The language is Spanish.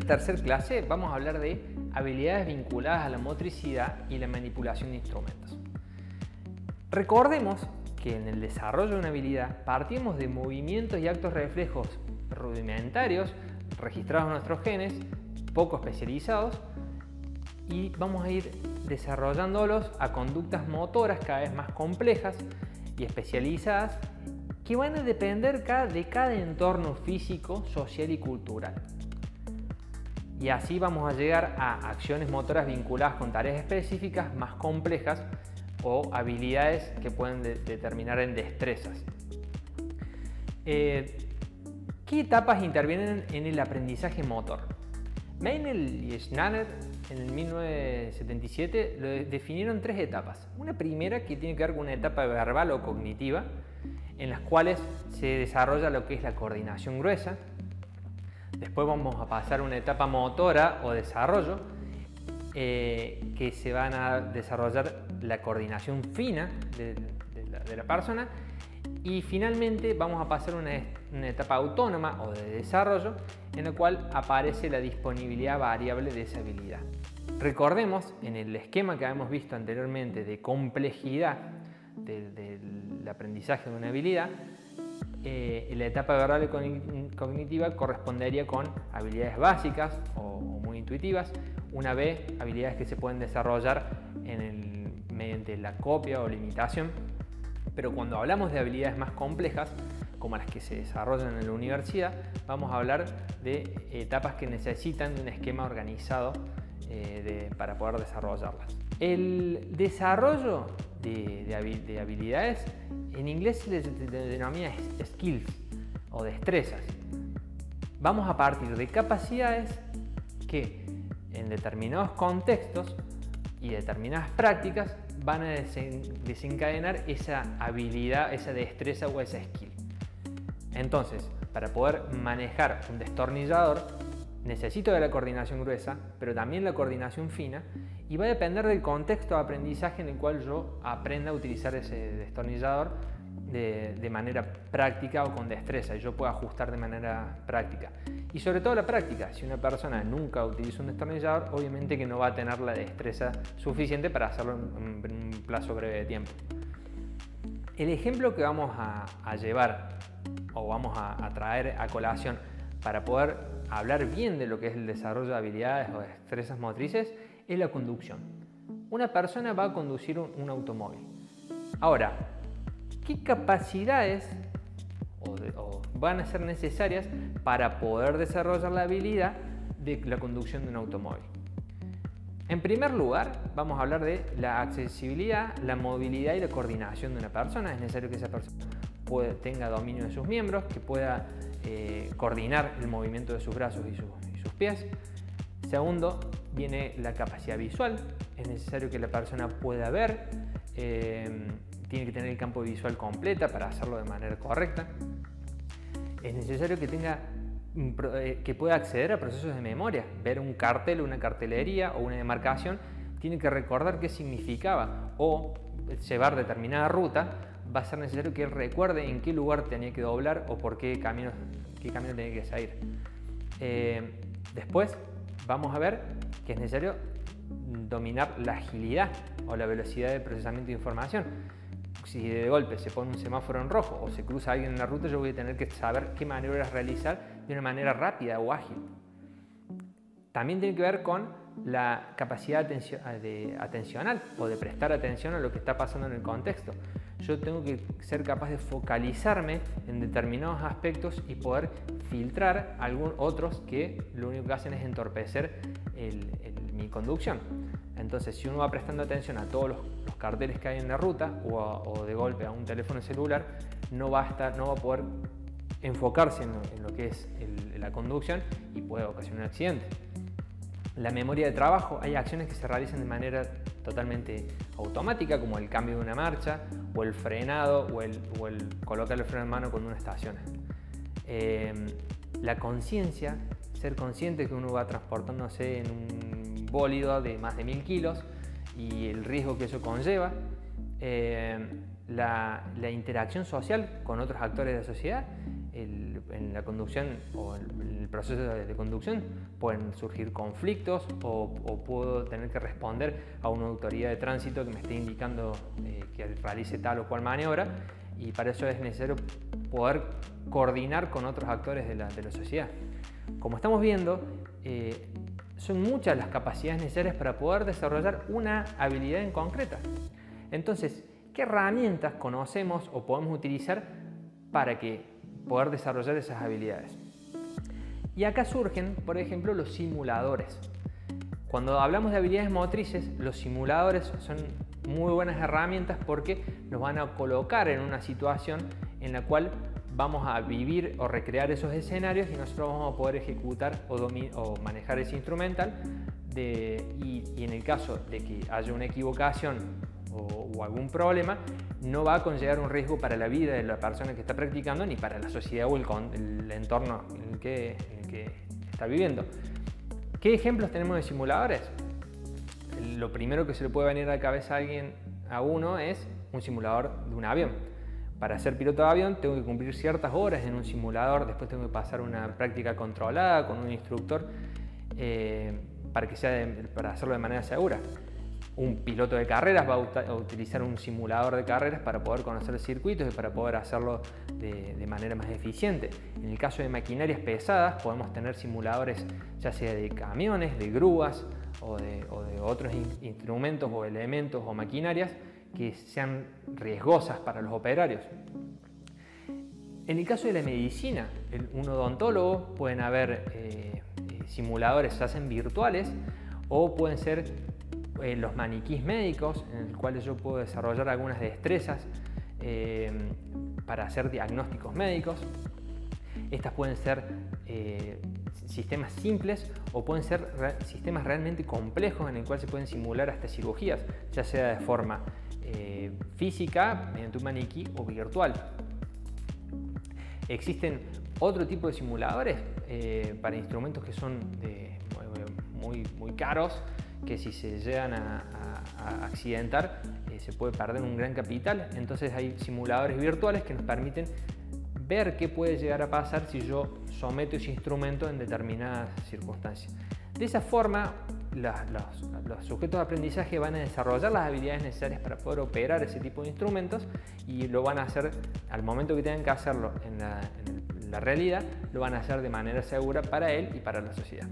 tercera clase vamos a hablar de habilidades vinculadas a la motricidad y la manipulación de instrumentos. Recordemos que en el desarrollo de una habilidad partimos de movimientos y actos reflejos rudimentarios registrados en nuestros genes, poco especializados, y vamos a ir desarrollándolos a conductas motoras cada vez más complejas y especializadas que van a depender de cada entorno físico, social y cultural. Y así vamos a llegar a acciones motoras vinculadas con tareas específicas más complejas o habilidades que pueden determinar en destrezas. ¿Qué etapas intervienen en el aprendizaje motor? Meinel y Schneider en el 1977 lo definieron tres etapas. Una primera que tiene que ver con una etapa verbal o cognitiva, en las cuales se desarrolla lo que es la coordinación gruesa. Después vamos a pasar a una etapa motora o desarrollo, que se van a desarrollar la coordinación fina de la persona. Y finalmente vamos a pasar a una etapa autónoma o de desarrollo, en la cual aparece la disponibilidad variable de esa habilidad. Recordemos, en el esquema que habíamos visto anteriormente de complejidad del aprendizaje de una habilidad, la etapa verbal y cognitiva correspondería con habilidades básicas o muy intuitivas. Una B, habilidades que se pueden desarrollar mediante la copia o la imitación. Pero cuando hablamos de habilidades más complejas, como las que se desarrollan en la universidad, vamos a hablar de etapas que necesitan de un esquema organizado para poder desarrollarlas. El desarrollo de habilidades en inglés se les denomina skills o destrezas. Vamos a partir de capacidades que en determinados contextos y determinadas prácticas van a desencadenar esa habilidad, esa destreza o esa skill. Entonces, para poder manejar un destornillador, necesito de la coordinación gruesa, pero también la coordinación fina, y va a depender del contexto de aprendizaje en el cual yo aprenda a utilizar ese destornillador de manera práctica o con destreza, y yo puedo ajustar de manera práctica. Y sobre todo la práctica. Si una persona nunca utiliza un destornillador, obviamente que no va a tener la destreza suficiente para hacerlo en un plazo breve de tiempo. El ejemplo que vamos a llevar o vamos a traer a colación para poder hablar bien de lo que es el desarrollo de habilidades o destrezas motrices es la conducción. Una persona va a conducir un automóvil. Ahora, ¿qué capacidades van a ser necesarias para poder desarrollar la habilidad de la conducción de un automóvil? En primer lugar, vamos a hablar de la accesibilidad, la movilidad y la coordinación de una persona. Es necesario que esa persona tenga dominio de sus miembros, que pueda coordinar el movimiento de sus brazos y sus pies. Segundo, viene la capacidad visual. Es necesario que la persona pueda ver, tiene que tener el campo visual completa para hacerlo de manera correcta. Es necesario que pueda acceder a procesos de memoria, ver un cartel, una cartelería o una demarcación, tiene que recordar qué significaba, o llevar determinada ruta, va a ser necesario que él recuerde en qué lugar tenía que doblar o por qué camino tenía que salir. Después vamos a ver que es necesario dominar la agilidad o la velocidad de procesamiento de información. Si de golpe se pone un semáforo en rojo o se cruza alguien en la ruta, yo voy a tener que saber qué maniobras realizar de una manera rápida o ágil. También tiene que ver con la capacidad atencional o de prestar atención a lo que está pasando en el contexto. Yo tengo que ser capaz de focalizarme en determinados aspectos y poder filtrar otros que lo único que hacen es entorpecer mi conducción. Entonces, si uno va prestando atención a todos los carteles que hay en la ruta o de golpe a un teléfono celular, no va a poder enfocarse en lo que es la conducción y puede ocasionar un accidente. La memoria de trabajo, hay acciones que se realizan de manera totalmente automática, como el cambio de una marcha o el frenado o el colocar el freno en mano cuando uno estaciona. La conciencia, ser consciente que uno va transportándose en un bólido de más de 1000 kilos y el riesgo que eso conlleva. La interacción social con otros actores de la sociedad, en la conducción o en el proceso de conducción pueden surgir conflictos o puedo tener que responder a una autoridad de tránsito que me esté indicando que realice tal o cual maniobra, y para eso es necesario poder coordinar con otros actores de la sociedad. Como estamos viendo, son muchas las capacidades necesarias para poder desarrollar una habilidad en concreta. Entonces, ¿qué herramientas conocemos o podemos utilizar para poder desarrollar esas habilidades? Y acá surgen, por ejemplo, los simuladores. Cuando hablamos de habilidades motrices, los simuladores son muy buenas herramientas porque nos van a colocar en una situación en la cual vamos a vivir o recrear esos escenarios y nosotros vamos a poder ejecutar o manejar ese instrumental y en el caso de que haya una equivocación o algún problema, no va a conllevar un riesgo para la vida de la persona que está practicando ni para la sociedad o el entorno en el que está viviendo. ¿Qué ejemplos tenemos de simuladores? Lo primero que se le puede venir a la cabeza a uno es un simulador de un avión. Para ser piloto de avión tengo que cumplir ciertas horas en un simulador, después tengo que pasar una práctica controlada con un instructor para hacerlo de manera segura. Un piloto de carreras va a utilizar un simulador de carreras para poder conocer los circuitos y para poder hacerlo de manera más eficiente. En el caso de maquinarias pesadas podemos tener simuladores ya sea de camiones, de grúas o de otros instrumentos o elementos o maquinarias que sean riesgosas para los operarios. En el caso de la medicina, un odontólogo, pueden haber simuladores, ya sean virtuales o pueden ser los maniquís médicos, en los cuales yo puedo desarrollar algunas destrezas para hacer diagnósticos médicos. Estas pueden ser sistemas simples o pueden ser sistemas realmente complejos en el cual se pueden simular hasta cirugías, ya sea de forma física, mediante un maniquí, o virtual. Existen otro tipo de simuladores para instrumentos que son muy caros, que si se llegan a accidentar se puede perder un gran capital. Entonces hay simuladores virtuales que nos permiten ver qué puede llegar a pasar si yo someto ese instrumento en determinadas circunstancias. De esa forma, los sujetos de aprendizaje van a desarrollar las habilidades necesarias para poder operar ese tipo de instrumentos y lo van a hacer al momento que tengan que hacerlo en la realidad, lo van a hacer de manera segura para él y para la sociedad.